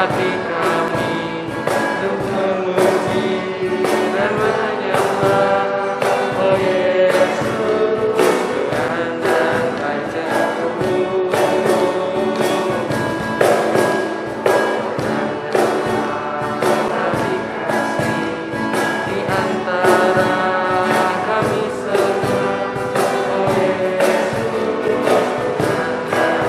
hati kami untuk memuji dan menyembah, oh Yesus, Tuhan dan Rajaku. Kami kasih di antara kami semua, oh Yesus, Tuhan dan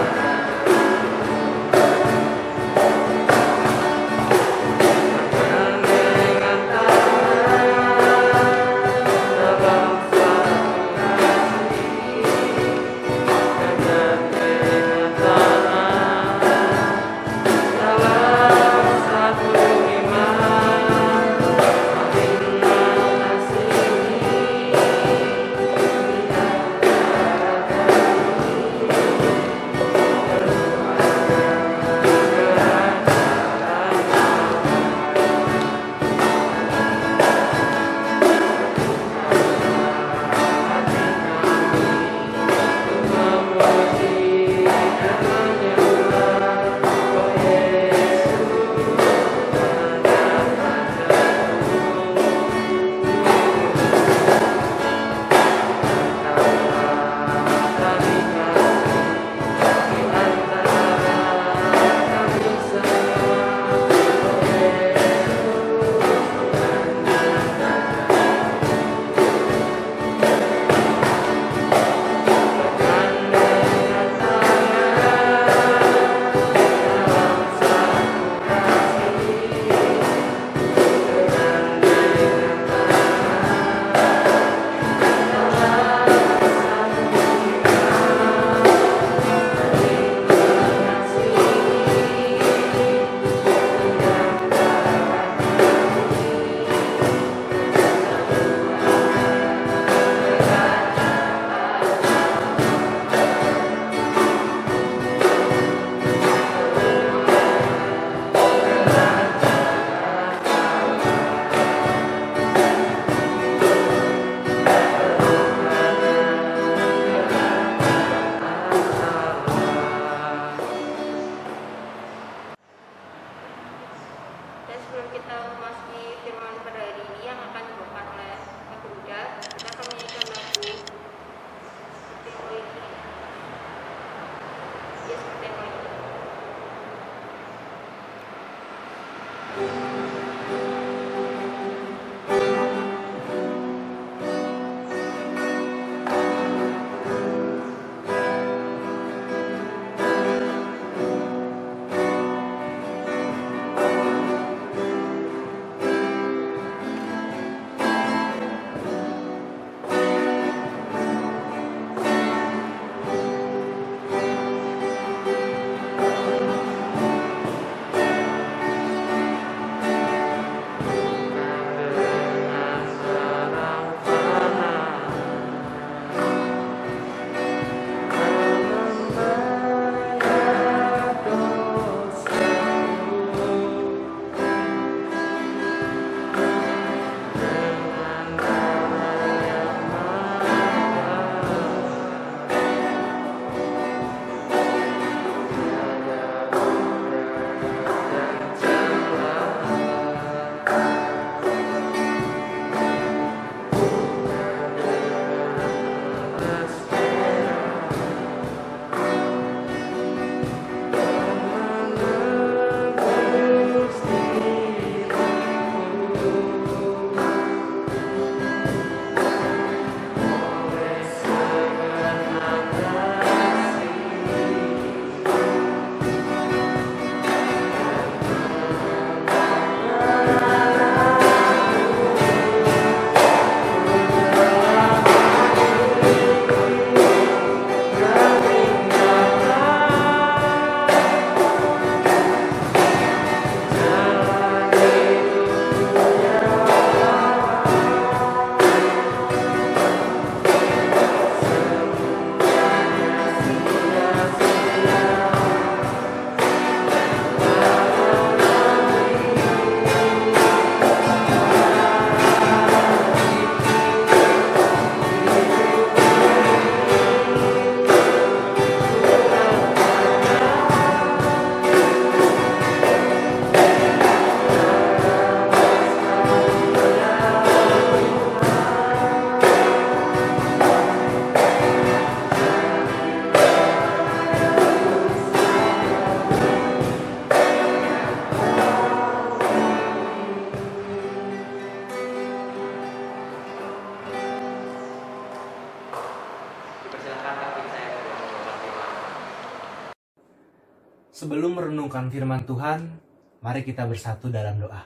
merenungkan firman Tuhan, mari kita bersatu dalam doa.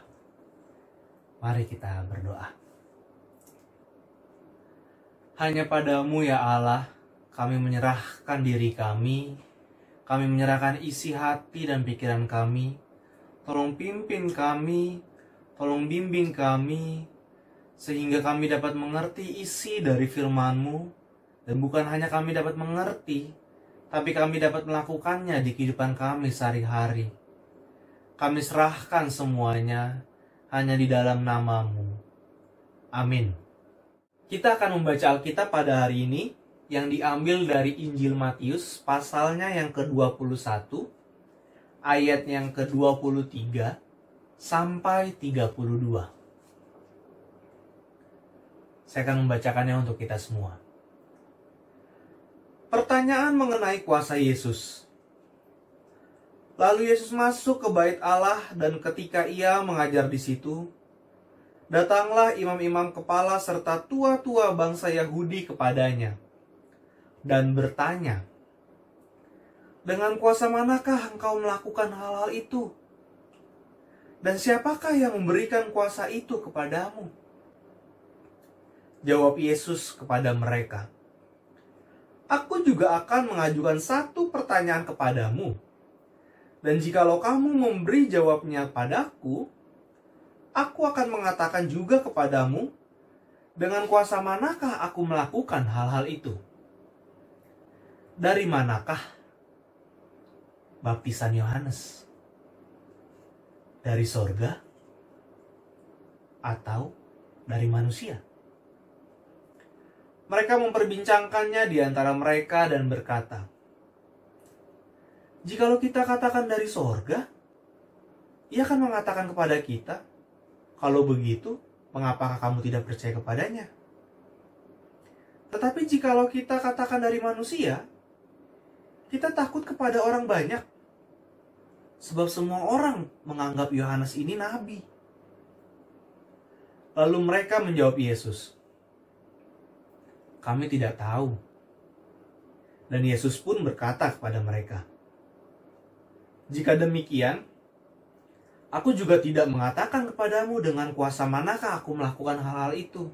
Mari kita berdoa. Hanya padamu ya Allah, kami menyerahkan diri kami menyerahkan isi hati dan pikiran kami. Tolong pimpin kami, tolong bimbing kami, sehingga kami dapat mengerti isi dari firman-Mu, dan bukan hanya kami dapat mengerti, tapi kami dapat melakukannya di kehidupan kami sehari-hari. Kami serahkan semuanya hanya di dalam nama-Mu. Amin. Kita akan membaca Alkitab pada hari ini yang diambil dari Injil Matius pasalnya yang ke-21, ayat yang ke-23 sampai 32. Saya akan membacakannya untuk kita semua. Pertanyaan mengenai kuasa Yesus. Lalu Yesus masuk ke bait Allah, dan ketika ia mengajar di situ, datanglah imam-imam kepala serta tua-tua bangsa Yahudi kepadanya dan bertanya, "Dengan kuasa manakah engkau melakukan hal-hal itu? Dan siapakah yang memberikan kuasa itu kepadamu?" Jawab Yesus kepada mereka, "Aku juga akan mengajukan satu pertanyaan kepadamu. Dan jikalau kamu memberi jawabnya padaku, aku akan mengatakan juga kepadamu, dengan kuasa manakah aku melakukan hal-hal itu? Dari manakah baptisan Yohanes? Dari sorga? Atau dari manusia?" Mereka memperbincangkannya di antara mereka dan berkata, "Jikalau kita katakan dari sorga, ia akan mengatakan kepada kita, 'Kalau begitu, mengapakah kamu tidak percaya kepadanya?' Tetapi jikalau kita katakan dari manusia, kita takut kepada orang banyak, sebab semua orang menganggap Yohanes ini nabi." Lalu mereka menjawab Yesus, "Kami tidak tahu." Dan Yesus pun berkata kepada mereka, "Jika demikian, aku juga tidak mengatakan kepadamu dengan kuasa manakah aku melakukan hal-hal itu.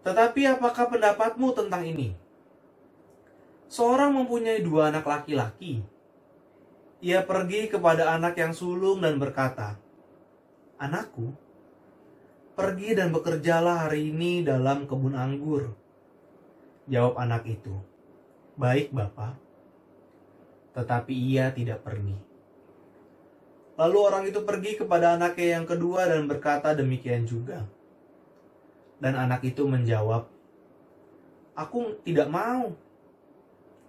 Tetapi apakah pendapatmu tentang ini? Seorang mempunyai 2 anak laki-laki. Ia pergi kepada anak yang sulung dan berkata, 'Anakku, pergi dan bekerjalah hari ini dalam kebun anggur.' Jawab anak itu, 'Baik, Bapa.' Tetapi ia tidak pergi. Lalu orang itu pergi kepada anaknya yang kedua dan berkata demikian juga. Dan anak itu menjawab, 'Aku tidak mau.'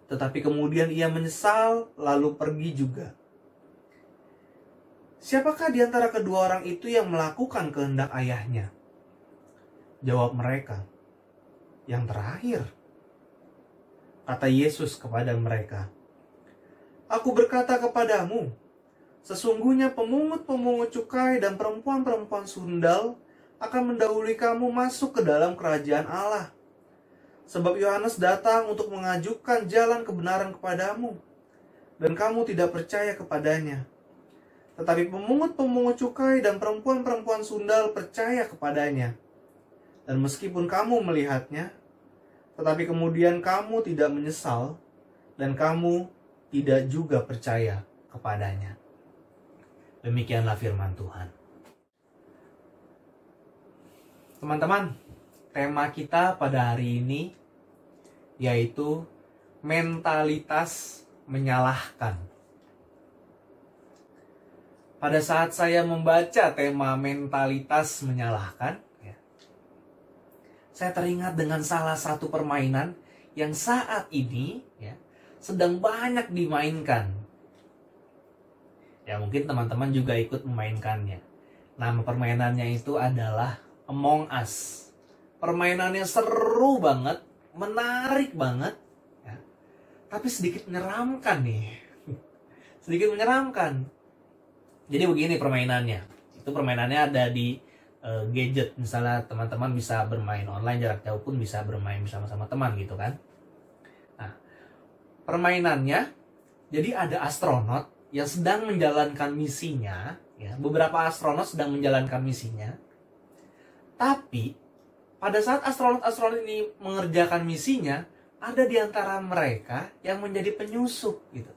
Tetapi kemudian ia menyesal lalu pergi juga. Siapakah di antara kedua orang itu yang melakukan kehendak ayahnya?" Jawab mereka, "Yang terakhir." Kata Yesus kepada mereka, "Aku berkata kepadamu, sesungguhnya pemungut-pemungut cukai dan perempuan-perempuan sundal akan mendahului kamu masuk ke dalam kerajaan Allah. Sebab Yohanes datang untuk mengajukan jalan kebenaran kepadamu, dan kamu tidak percaya kepadanya. Tetapi pemungut-pemungut cukai dan perempuan-perempuan sundal percaya kepadanya. Dan meskipun kamu melihatnya, tetapi kemudian kamu tidak menyesal, dan kamu tidak juga percaya kepadanya." Demikianlah firman Tuhan. Teman-teman, tema kita pada hari ini yaitu mentalitas menyalahkan. Pada saat saya membaca tema mentalitas menyalahkan, saya teringat dengan salah satu permainan yang saat ini sedang banyak dimainkan. Ya, mungkin teman-teman juga ikut memainkannya. Nama permainannya itu adalah Among Us. Permainannya seru banget, menarik banget, tapi sedikit menyeramkan nih. Sedikit menyeramkan. Jadi begini permainannya. Itu permainannya ada di gadget. Misalnya teman-teman bisa bermain online jarak jauh pun bisa bermain bersama-sama teman gitu kan. Nah, permainannya Jadi ada astronot yang sedang menjalankan misinya, ya, beberapa astronot sedang menjalankan misinya. Tapi pada saat astronot-astronot ini mengerjakan misinya, ada di antara mereka yang menjadi penyusup gitu.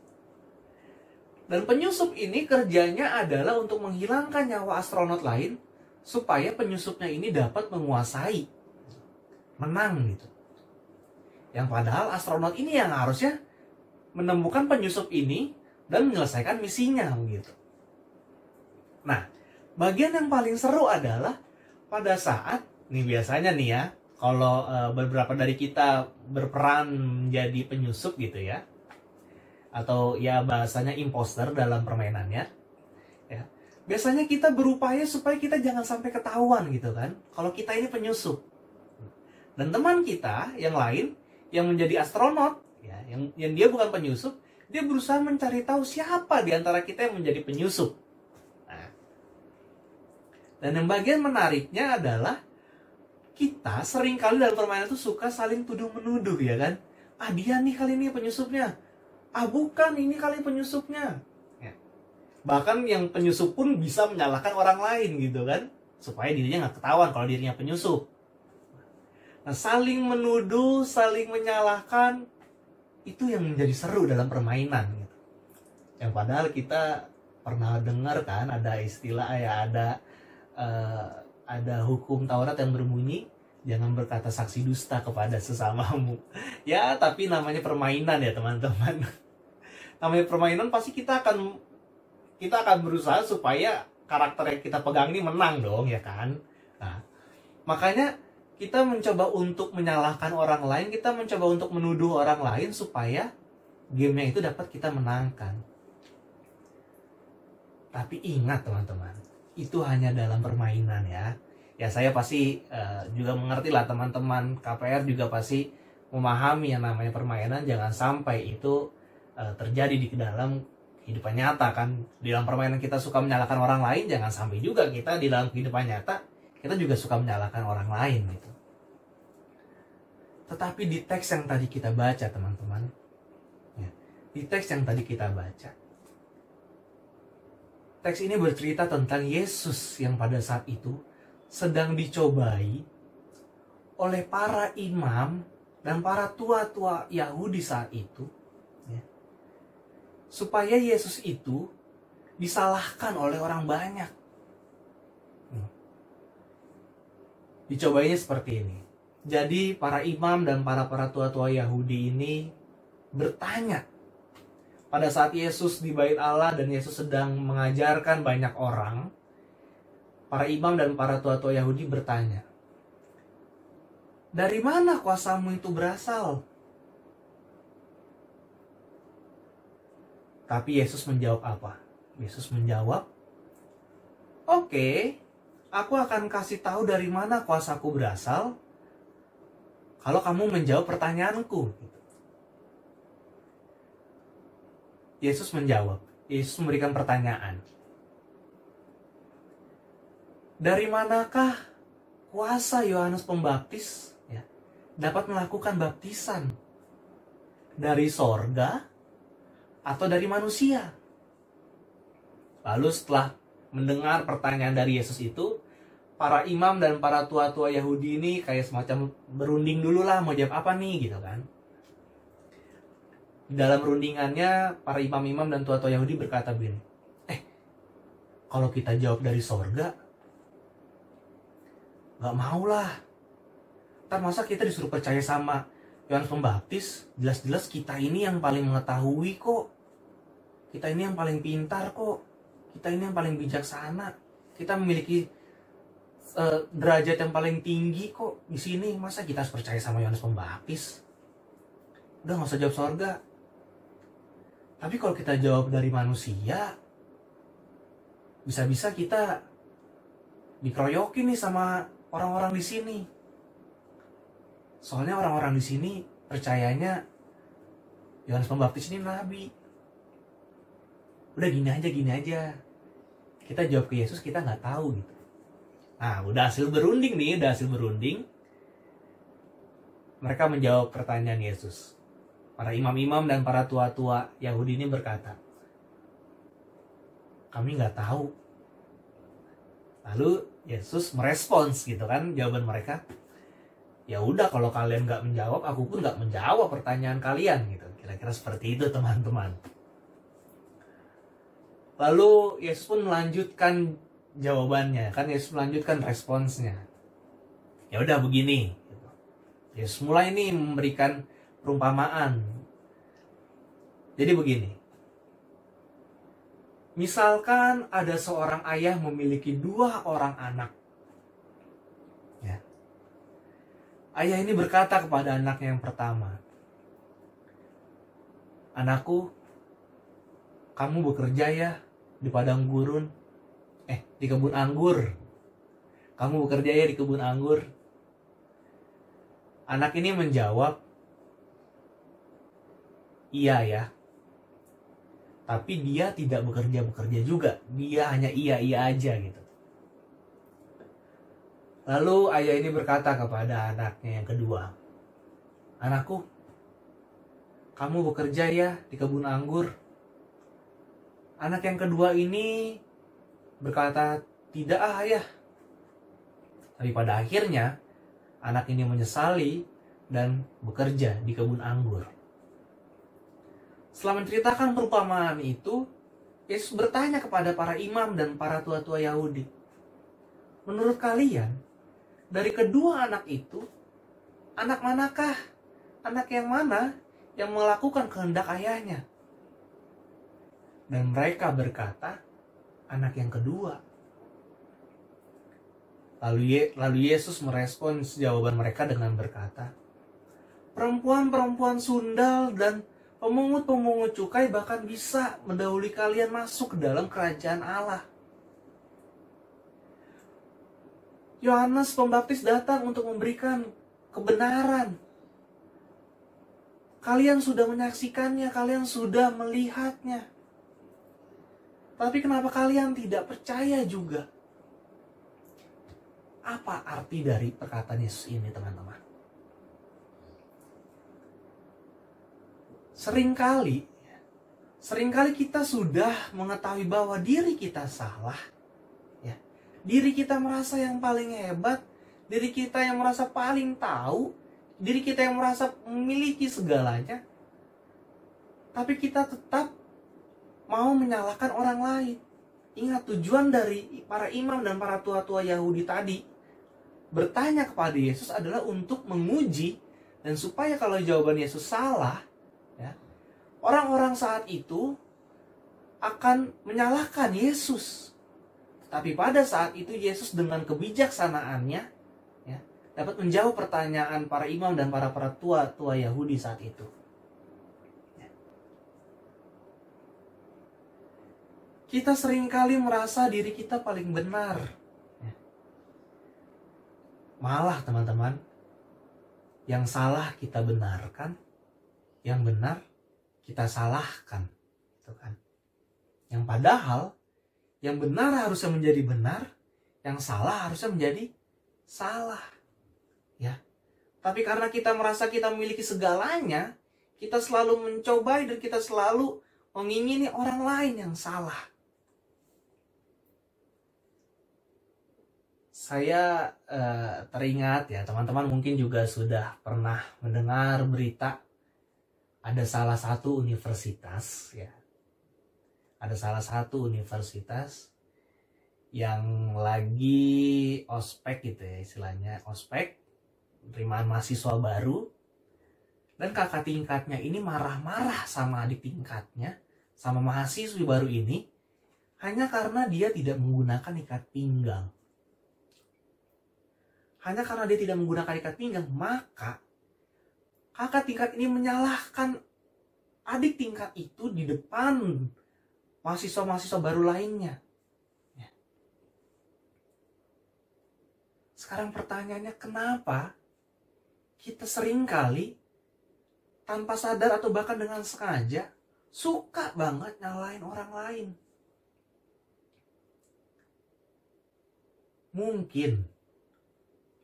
Dan penyusup ini kerjanya adalah untuk menghilangkan nyawa astronot lain supaya penyusupnya ini dapat menguasai, menang gitu. Yang padahal astronot ini yang harusnya menemukan penyusup ini dan menyelesaikan misinya gitu. Nah, bagian yang paling seru adalah pada saat, nih biasanya nih ya, kalau beberapa dari kita berperan menjadi penyusup gitu ya, atau ya bahasanya imposter dalam permainannya, ya, biasanya kita berupaya supaya kita jangan sampai ketahuan gitu kan, kalau kita ini penyusup. Dan teman kita yang lain yang menjadi astronot, ya, yang dia bukan penyusup, dia berusaha mencari tahu siapa di antara kita yang menjadi penyusup. Nah, dan yang bagian menariknya adalah kita sering kali dalam permainan itu suka saling tuduh-menuduh ya kan. Ah dia nih kali ini penyusupnya. Ah bukan, ini kali penyusupnya. Ya. Bahkan yang penyusup pun bisa menyalahkan orang lain gitu kan. Supaya dirinya nggak ketahuan kalau dirinya penyusup. Nah saling menuduh, saling menyalahkan, itu yang menjadi seru dalam permainan gitu. Yang padahal kita pernah dengar kan ada istilah ya, ada hukum Taurat yang berbunyi jangan berkata saksi dusta kepada sesamamu. Ya tapi namanya permainan ya teman-teman. Namanya permainan pasti kita akan berusaha supaya karakter yang kita pegang ini menang dong ya kan. Nah makanya kita mencoba untuk menyalahkan orang lain, kita mencoba untuk menuduh orang lain supaya gamenya itu dapat kita menangkan. Tapi ingat teman-teman, itu hanya dalam permainan ya. Ya saya pasti juga mengerti lah teman-teman KPR juga pasti memahami yang namanya permainan. Jangan sampai itu terjadi di dalam kehidupan nyata kan. Di dalam permainan kita suka menyalahkan orang lain, jangan sampai juga kita di dalam kehidupan nyata kita juga suka menyalahkan orang lain gitu. Tetapi di teks yang tadi kita baca teman-teman, ya, di teks yang tadi kita baca, teks ini bercerita tentang Yesus yang pada saat itu sedang dicobai oleh para imam dan para tua-tua Yahudi saat itu, ya, supaya Yesus itu disalahkan oleh orang banyak. Dicobainya seperti ini. Jadi para imam dan para tua-tua Yahudi ini bertanya pada saat Yesus di bait Allah dan Yesus sedang mengajarkan banyak orang. Para imam dan para tua-tua Yahudi bertanya, dari mana kuasamu itu berasal? Tapi Yesus menjawab apa? Yesus menjawab, oke, aku akan kasih tahu dari mana kuasaku berasal kalau kamu menjawab pertanyaanku. Yesus menjawab. Yesus memberikan pertanyaan. Dari manakah kuasa Yohanes Pembaptis dapat melakukan baptisan? Dari sorga atau dari manusia? Lalu setelah mendengar pertanyaan dari Yesus itu, para imam dan para tua-tua Yahudi ini kayak semacam berunding dulu lah mau jawab apa nih gitu kan. Dalam rundingannya para imam-imam dan tua-tua Yahudi berkata begini, kalau kita jawab dari sorga, gak mau lah. Ntar masa kita disuruh percaya sama Yohanes Pembaptis, jelas-jelas kita ini yang paling mengetahui kok. Kita ini yang paling pintar kok. Kita ini yang paling bijaksana. Kita memiliki derajat yang paling tinggi kok di sini. Masa kita harus percaya sama Yohanes Pembaptis? Udah gak usah jawab sorga. Tapi kalau kita jawab dari manusia, bisa-bisa kita dikeroyokin nih sama orang-orang di sini. Soalnya orang-orang di sini percayanya Yohanes Pembaptis ini nabi. Udah gini aja. Kita jawab ke Yesus, kita nggak tahu gitu. Nah, udah hasil berunding. Mereka menjawab pertanyaan Yesus. Para imam-imam dan para tua-tua Yahudi ini berkata, kami nggak tahu. Lalu Yesus merespons gitu kan jawaban mereka. Ya udah, kalau kalian nggak menjawab, aku pun nggak menjawab pertanyaan kalian gitu. Kira-kira seperti itu teman-teman. Lalu Yesus pun melanjutkan jawabannya, kan Yesus melanjutkan responsnya. Ya udah begini. Yesus mulai nih memberikan perumpamaan. Jadi begini. Misalkan ada seorang ayah memiliki 2 orang anak. Ya. Ayah ini berkata kepada anaknya yang pertama, anakku, kamu bekerja ya di padang gurun, di kebun anggur. Kamu bekerja ya di kebun anggur. Anak ini menjawab, iya ya. Tapi dia tidak bekerja juga. Dia hanya iya aja gitu. Lalu ayah ini berkata kepada anaknya yang kedua, anakku, kamu bekerja ya di kebun anggur. Anak yang kedua ini berkata, tidak ayah. Tapi pada akhirnya anak ini menyesali dan bekerja di kebun anggur. Setelah menceritakan perumpamaan itu, Yesus bertanya kepada para imam dan para tua-tua Yahudi, menurut kalian, dari kedua anak itu, anak manakah? Anak yang mana yang melakukan kehendak ayahnya? Dan mereka berkata, anak yang kedua. Lalu Yesus merespons jawaban mereka dengan berkata, perempuan-perempuan sundal dan pemungut-pemungut cukai bahkan bisa mendahului kalian masuk ke dalam kerajaan Allah. Yohanes Pembaptis datang untuk memberikan kebenaran. Kalian sudah menyaksikannya, kalian sudah melihatnya. Tapi kenapa kalian tidak percaya juga? Apa arti dari perkataan Yesus ini, teman-teman? Seringkali kita sudah mengetahui bahwa diri kita salah. Ya. Diri kita merasa yang paling hebat, diri kita yang merasa paling tahu, diri kita yang merasa memiliki segalanya. Tapi kita tetap mau menyalahkan orang lain. Ingat, tujuan dari para imam dan para tua-tua Yahudi tadi bertanya kepada Yesus adalah untuk menguji, dan supaya kalau jawaban Yesus salah, ya, orang-orang saat itu akan menyalahkan Yesus. Tapi pada saat itu Yesus dengan kebijaksanaannya, ya, dapat menjawab pertanyaan para imam dan para tua Yahudi saat itu. Ya. Kita seringkali merasa diri kita paling benar. Ya. Malah teman-teman, yang salah kita benarkan, yang benar kita salahkan, gitu kan? Yang padahal yang benar harusnya menjadi benar, yang salah harusnya menjadi salah, ya. Tapi karena kita merasa kita memiliki segalanya, kita selalu mencobai dan kita selalu mengingini orang lain yang salah. Saya teringat ya, teman-teman mungkin juga sudah pernah mendengar berita ada salah satu universitas, ya. Ada salah satu universitas yang lagi ospek gitu ya, istilahnya ospek, penerimaan mahasiswa baru, dan kakak tingkatnya ini marah-marah sama adik tingkatnya, sama mahasiswi baru ini, hanya karena dia tidak menggunakan ikat pinggang. Hanya karena dia tidak menggunakan ikat pinggang, maka kakak tingkat ini menyalahkan adik tingkat itu di depan mahasiswa-mahasiswa baru lainnya. Ya. Sekarang pertanyaannya, kenapa kita seringkali tanpa sadar atau bahkan dengan sengaja suka banget nyalain orang lain? Mungkin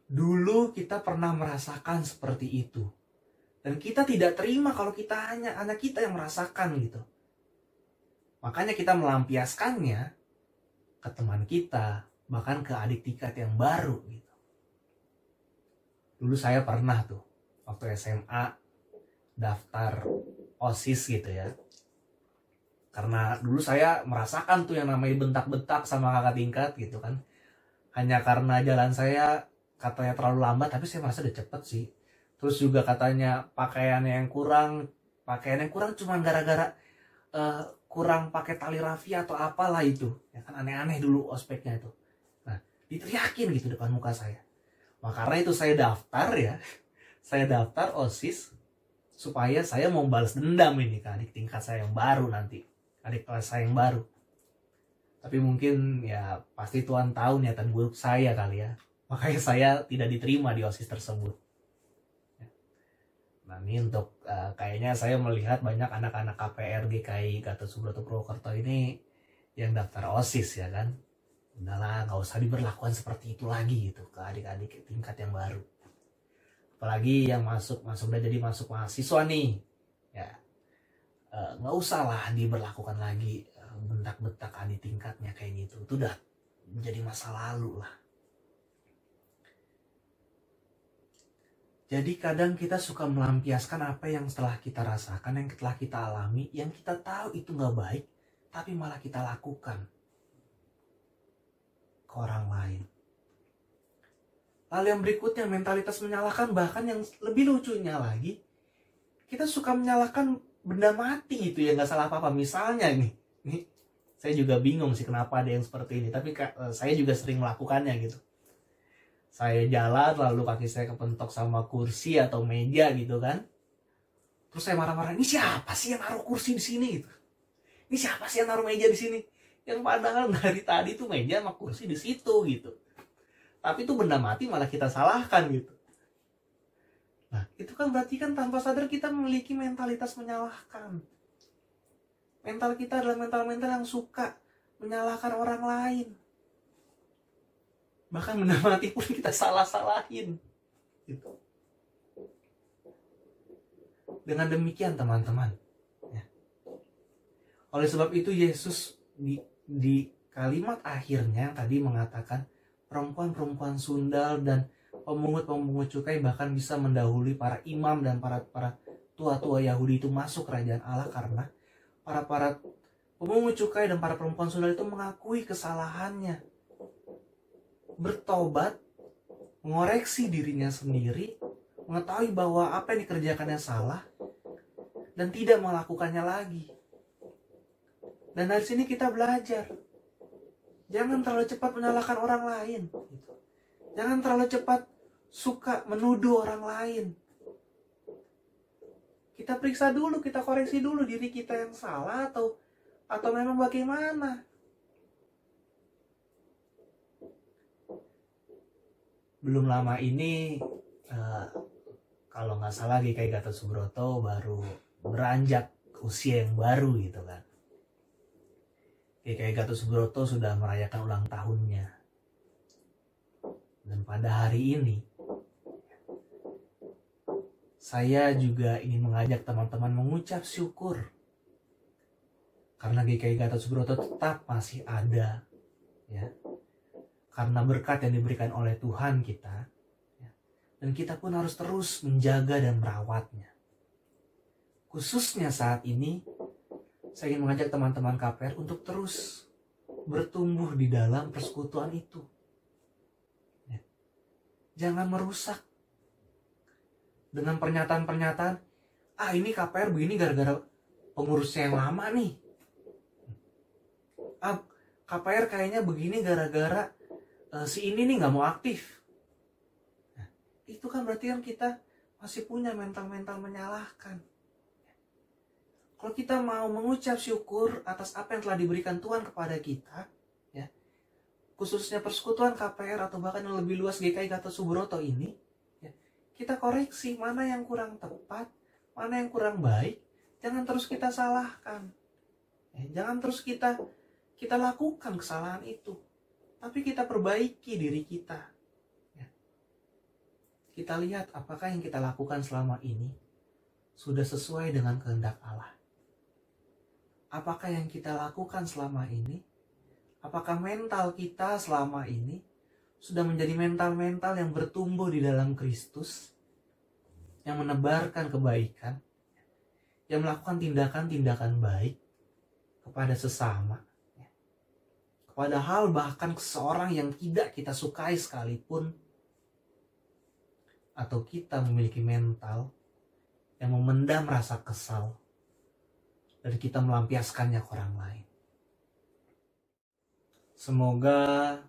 dulu kita pernah merasakan seperti itu. Dan kita tidak terima kalau kita hanya kita yang merasakan gitu. Makanya kita melampiaskannya ke teman kita, bahkan ke adik tingkat yang baru gitu. Dulu saya pernah tuh waktu SMA daftar OSIS gitu ya. Karena dulu saya merasakan tuh yang namanya bentak-bentak sama kakak tingkat gitu kan. Hanya karena jalan saya katanya terlalu lambat, tapi saya merasa udah cepet sih. Terus juga katanya pakaian yang kurang cuman gara-gara kurang pakai tali rafia atau apalah itu. Ya kan aneh-aneh dulu ospeknya itu. Nah, diteriakin gitu depan muka saya. Makanya itu saya daftar ya. Saya daftar OSIS supaya saya mau balas dendam ini ke adik tingkat saya yang baru nanti. Adik kelas saya yang baru. Tapi mungkin ya pasti Tuhan tahu niatan buruk saya kali ya. Makanya saya tidak diterima di OSIS tersebut. Nah ini untuk kayaknya saya melihat banyak anak-anak KPR GKI Gatot Subroto Purwokerto ini yang daftar OSIS ya kan. Udahlah, gak usah diberlakukan seperti itu lagi gitu ke adik-adik tingkat yang baru. Apalagi yang masuk mahasiswa nih. Ya, gak usah lah diberlakukan lagi bentak-bentak adik tingkatnya kayak gitu. Itu udah menjadi masa lalu lah. Jadi kadang kita suka melampiaskan apa yang setelah kita rasakan, yang telah kita alami, yang kita tahu itu gak baik, tapi malah kita lakukan ke orang lain. Lalu yang berikutnya, mentalitas menyalahkan, bahkan yang lebih lucunya lagi, kita suka menyalahkan benda mati itu ya, gak salah apa-apa. Misalnya nih, saya juga bingung sih kenapa ada yang seperti ini, tapi saya juga sering melakukannya gitu. Saya jalan lalu kaki saya kepentok sama kursi atau meja gitu kan. Terus saya marah-marah, ini siapa sih yang naruh kursi di sini gitu. Ini siapa sih yang naruh meja di sini? Yang padahal dari tadi tuh meja sama kursi di situ gitu. Tapi itu benda mati malah kita salahkan gitu. Nah, itu kan berarti kan tanpa sadar kita memiliki mentalitas menyalahkan. Mental kita adalah mental-mental yang suka menyalahkan orang lain. Bahkan benda mati pun kita salah-salahin gitu. Dengan demikian teman-teman ya. Oleh sebab itu Yesus di kalimat akhirnya yang tadi mengatakan perempuan-perempuan sundal dan pemungut-pemungut cukai bahkan bisa mendahului para imam dan para tua-tua Yahudi itu masuk kerajaan Allah, karena para pemungut cukai dan para perempuan sundal itu mengakui kesalahannya, bertobat, mengoreksi dirinya sendiri, mengetahui bahwa apa yang dikerjakannya salah, dan tidak melakukannya lagi. Dan dari sini kita belajar, jangan terlalu cepat menyalahkan orang lain. Jangan terlalu cepat suka menuduh orang lain. Kita periksa dulu, kita koreksi dulu diri kita yang salah atau memang bagaimana. Belum lama ini kalau nggak salah GKI Gatot Subroto baru beranjak usia yang baru gitu kan. GKI Gatot Subroto sudah merayakan ulang tahunnya. Dan pada hari ini saya juga ingin mengajak teman-teman mengucap syukur karena GKI Gatot Subroto tetap masih ada ya. Karena berkat yang diberikan oleh Tuhan kita, dan kita pun harus terus menjaga dan merawatnya. Khususnya saat ini, saya ingin mengajak teman-teman KPR untuk terus bertumbuh di dalam persekutuan itu. Jangan merusak dengan pernyataan-pernyataan, ini KPR begini gara-gara pengurusnya yang lama nih. KPR kayaknya begini gara-gara si ini nih gak mau aktif. Nah, itu kan berarti kan kita masih punya mental-mental menyalahkan. Kalau kita mau mengucap syukur atas apa yang telah diberikan Tuhan kepada kita, ya, khususnya persekutuan KPR atau bahkan yang lebih luas GKI Gatot Subroto ini, ya, kita koreksi mana yang kurang tepat, mana yang kurang baik. Jangan terus kita salahkan. Jangan terus kita lakukan kesalahan itu. Tapi kita perbaiki diri kita. Ya. Kita lihat apakah yang kita lakukan selama ini sudah sesuai dengan kehendak Allah? Apakah yang kita lakukan selama ini? Apakah mental kita selama ini sudah menjadi mental-mental yang bertumbuh di dalam Kristus, yang menebarkan kebaikan, yang melakukan tindakan-tindakan baik kepada sesama, kepada hal bahkan seseorang yang tidak kita sukai sekalipun? Atau kita memiliki mental yang memendam rasa kesal dan kita melampiaskannya ke orang lain? Semoga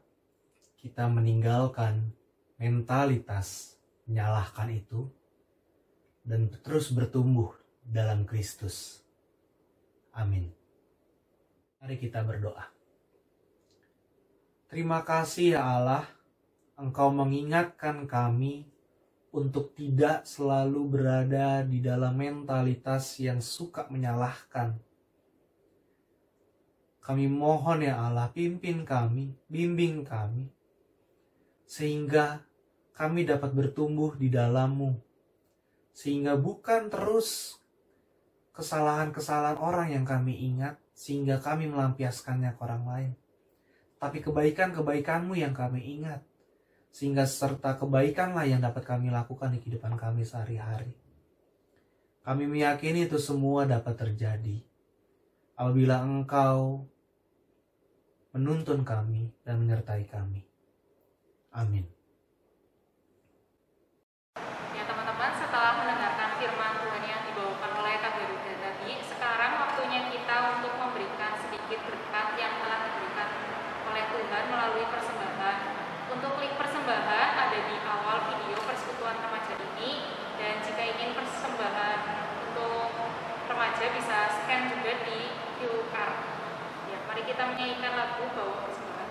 kita meninggalkan mentalitas menyalahkan itu dan terus bertumbuh dalam Kristus. Amin. Mari kita berdoa. Terima kasih ya Allah, Engkau mengingatkan kami untuk tidak selalu berada di dalam mentalitas yang suka menyalahkan. Kami mohon ya Allah, pimpin kami, bimbing kami, sehingga kami dapat bertumbuh di dalam-Mu. Sehingga bukan terus kesalahan-kesalahan orang yang kami ingat, sehingga kami melampiaskannya ke orang lain. Tapi kebaikan-kebaikan-Mu yang kami ingat, sehingga serta kebaikanlah yang dapat kami lakukan di kehidupan kami sehari-hari. Kami meyakini itu semua dapat terjadi apabila Engkau menuntun kami dan menyertai kami. Amin. Ya teman-teman, setelah mendengarkan firman Tuhan yang dibawakan oleh Kak Garuda tadi, sekarang waktunya kita untuk memberikan sedikit berkat yang telah diberikan oleh Tuhan melalui persembahan. Untuk link persembahan ada di awal video persekutuan remaja ini, dan jika ingin persembahan untuk remaja bisa scan juga di QR. Ya, mari kita menyanyikan lagu bawa persembahan.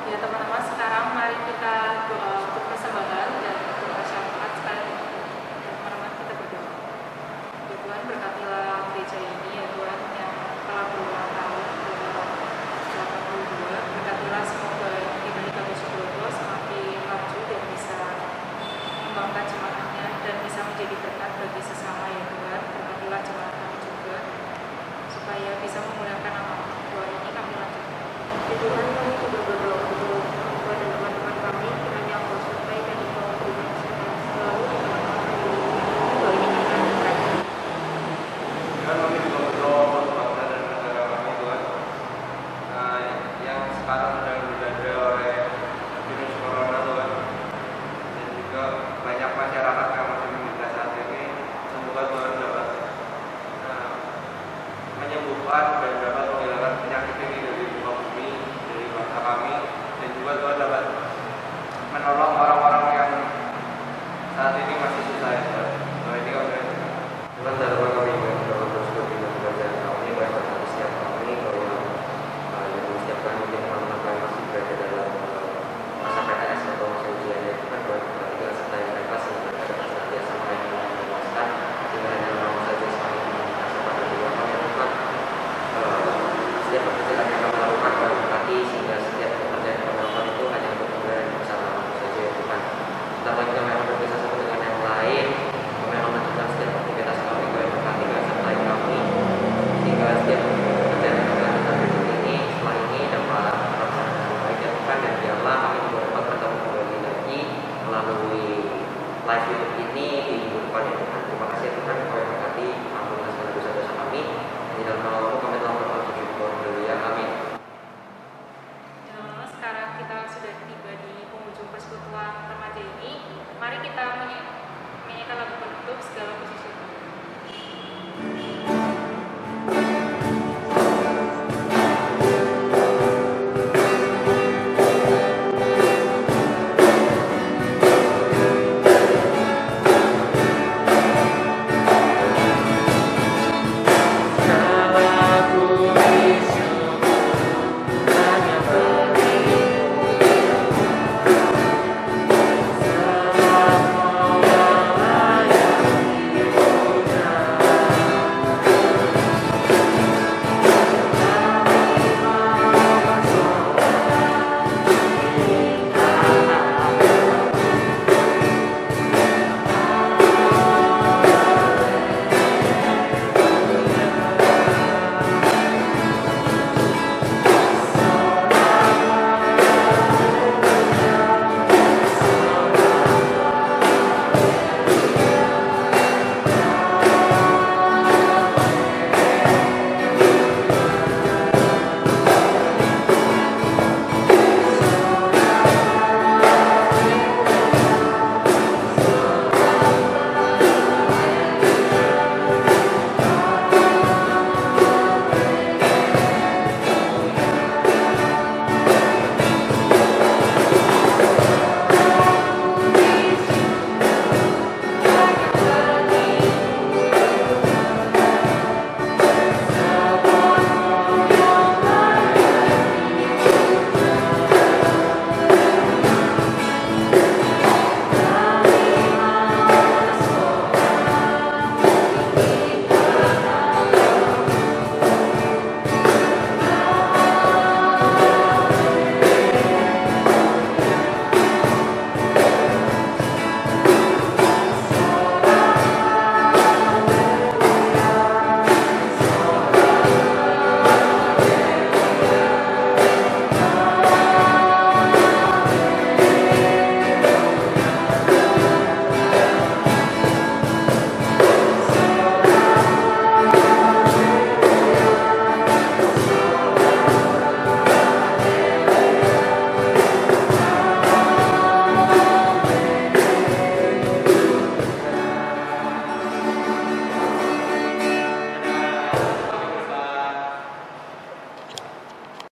Ya teman-teman, sekarang mari kita doa untuk persembahan dan doa syafaat sekali. Teman-teman, kita berdoa. Ya Tuhan, berkatilah gereja ini ya Tuhan yang telah berulang tahun 82. Berkatilah semoga ibadah kami Sudodo semakin maju dan bisa mengembangkan jemaatnya dan bisa menjadi berkat bagi sesama ya Tuhan. Berkatilah jemaat kami juga supaya bisa menggunakan nama Tuhan ini kami lanjutkan. Ya Tuhan, kami juga berdoa untuk Tuhan dan teman-teman kami, kiranya Engkau sertai dan Engkau berikan kesehatan selalu di tengah-tengah doa ini kami lanjutkan. Tuhan, kami juga berdoa untuk bangsa dan negara kami, Tuhan, yang sekarang sedang dilanda oleh virus corona, Tuhan, dan juga banyak masyarakat yang masih menderita saat ini. Semoga Tuhan dapat menyembuhkan dan dapat menghilangkan penyakit ini dari muka bumi, dari bangsa kami, dan juga Tuhan dapat menolong orang-orang yang saat ini masih susah ya Tuhan. Doa ini kami Tuhan, dalam kami yang dapat bersyukur dengan kerajaan kami. live YouTube ini dihidupkan ya Tuhan. Terima kasih Tuhan, kau yang